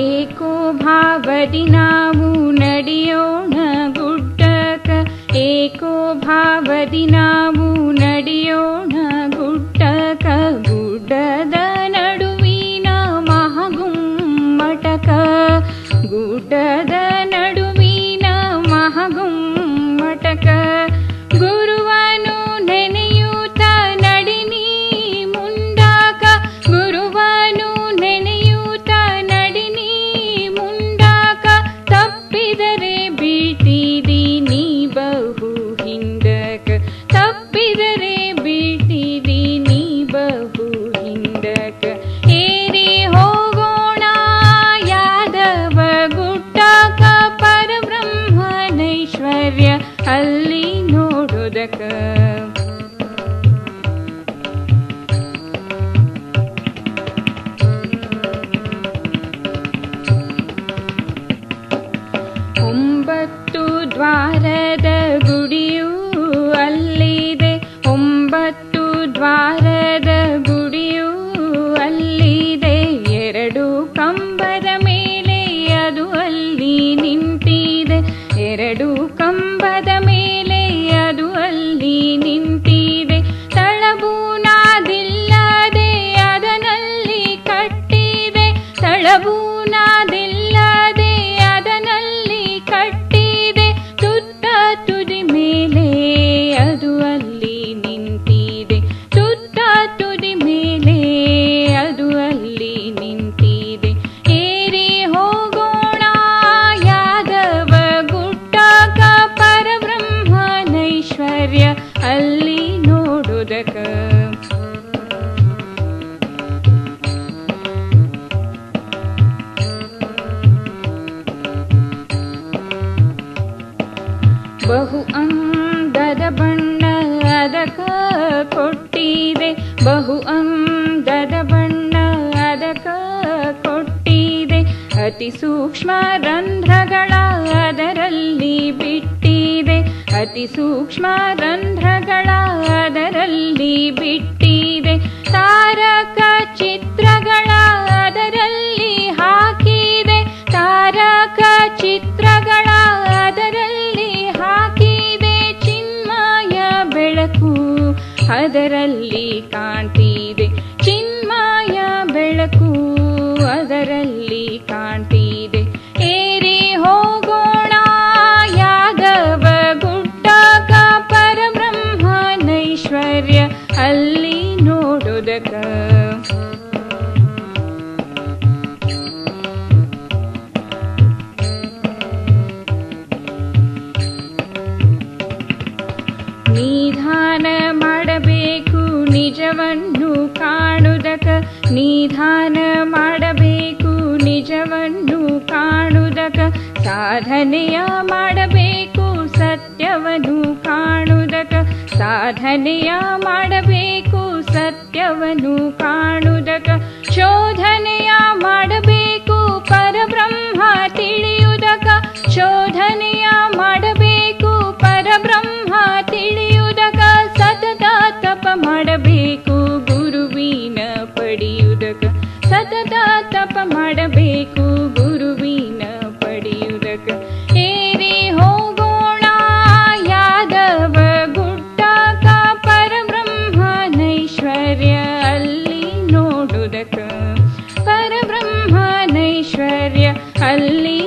ಏಕೋ ಭಾವದಿ ನಾವು ನಡೆಯೋಣ ಗುಡ್ಡಕ, ಏಕೋ ಭಾವದಿ ನಾವು ನಡೆಯೋಣ ಗುಡ್ಡಕ, ಗುಡ್ಡದ ನಡುವಿನ ಮಹಾಗುಮ್ಮಟಕ, ಗುಡ್ಡದ ನಡುವಿನ ಮಹಾಗುಮ್ಮಟಕ, ಗುರುವನು ನೆನೆಯೂತ ನಡಿನಿ ಮುಂಡಾಕ, ಗುರುವನು ನೆನೆಯೂತ ನಡಿನಿ ಮುಂಡಾಕ, ತಪ್ಪಿದರೆ ಬೀಳ್ತಿದಿ ನೀ ಬಹು ಹಿಂದಕ, ತಪ್ಪಿದರೆ ಬೀಳ್ತಿದಿ ನೀ ಬಹು ಹಿಂದಕ. ಏರಿ ಹೋಗೋಣ ಯಾದವ ಗುಡ್ಡಕ, ಪರಬ್ರಹ್ಮನೈಶ್ವರ್ಯ ಅಲ್ಲಿ ನೋಡೋದಕ. ಒಂಬತ್ತು ದ್ವಾರದ ಗುಡಿಯೂ ಅಲ್ಲಿದೆ, ಒಂಬತ್ತು ದ್ವಾರದ ಗುಡಿಯೂ ಅಲ್ಲಿದೆ, ಎರಡು ಕಂಬದ ಮೇಲೆ ಅದು ಅಲ್ಲಿ ನಿಂತಿದೆ, ಎರಡು ಕಂಬದ ಮೇಲೆ ಅದು ಅಲ್ಲಿ ನಿಂತಿದೆ, ತಳಬೂನಾದಿಲ್ಲದೆ ಅದನಲ್ಲಿ ಕಟ್ಟಿದೆ, ತಳಬೂನಾದಿಲ್ಲದೆ ಅದನಲ್ಲಿ ಕಟ್ಟಿದೆ, ತುತ್ತ ತುದಿ ಮೇಲೆ ಅದು ಅಲ್ಲಿ ನಿಂತಿದೆ, ತುತ್ತ ತುದಿ ಮೇಲೆ ಅದು ಅಲ್ಲಿ ನಿಂತಿದೆ. ಏರಿ ಹೋಗೋಣ ಯಾದವ ಗುಡ್ಡಕ, ಪರಬ್ರಹ್ಮನೈಶ್ವರ್ಯ ಅಲ್ಲಿ ನೋಡೋದಕ. ಬಹು ಅಂದದ ಬಣ್ಣ ಅದಕ ಕೊಟ್ಟಿದೆ, ಬಹು ಅಂದದ ಬಣ್ಣ ಅದಕ ಕೊಟ್ಟಿದೆ, ಅತಿ ಸೂಕ್ಷ್ಮ ರಂಧ್ರಗಳ ಅದರಲ್ಲಿ ಬಿಟ್ಟಿದೆ, ಅತಿ ಸೂಕ್ಷ್ಮ ರಂಧ್ರಗಳ ಅದರಲ್ಲಿ ಬಿಟ್ಟಿದೆ, ತಾರಕ ಚಿತ್ರಗಳ ಅದರಲ್ಲಿ ಹಾಕಿದೆ, ತಾರಕ ಚಿತ್ರಗಳ ಅದರಲ್ಲಿ ಹಾಕಿದೆ, ಚಿನ್ಮಯ ಬೆಳಕು ಅದರಲ್ಲಿ ಕಾಣ್ತಿದೆ, ಚಿನ್ಮಯ ಬೆಳಕು ಅದರಲ್ಲಿ ಕಾಣ್ತಿದೆ. ಏರಿ ಹೋಗೋಣ ಯಾದವ ಗುಡ್ಡಕ, ಪರಬ್ರಹ್ಮನೈಶ್ವರ್ಯ ಅಲ್ಲಿ ನೋಡೋದಕ. ನಿಧಾನ ಮಾಡಬೇಕು ನಿಜವನ್ನು ಕಾಣುವುದಕ, ನಿಧಾನ ಮಾಡಬೇಕು ನಿಜವನ್ನು ಕಾಣುವುದಕ, ಸಾಧನೆಯ ಮಾಡಬೇಕು ಸತ್ಯವನ್ನು ಕಾಣುವುದಕ, ಸಾಧನೆಯ ಮಾಡಬೇಕು ಸತ್ಯವನ್ನು ಕಾಣುವುದಕ, ಶೋಧನೆಯ ಮಾಡಬೇಕು ಪರಬ್ರಹ್ಮ ತಿಳಿಯುವುದಕ, ಶೋಧನೆಯ ಮಾಡಬೇಕು ಪರಬ್ರಹ್ಮ ತಿಳಿಯುವುದಕ, ಸತತ ತಪ ಮಾಡಬೇಕು ಗುರುವಿನ ಪಡೆಯುವುದಕ, ಸತತ ತಪ ಮಾಡಬೇಕು ಗುರುವಿನ ಪಡೆಯುವುದಕ. ಏರಿ ಹೋಗೋಣ ಯಾದವ ಗುಡ್ಡಕ, ಪರಬ್ರಹ್ಮನೈಶ್ವರ್ಯ ಅಲ್ಲಿ ನೋಡುವುದಕ. ಕಾಣುವುದಕ ಪರಬ್ರಹ್ಮನೈಶ್ವರ್ಯ ಅಲ್ಲಿ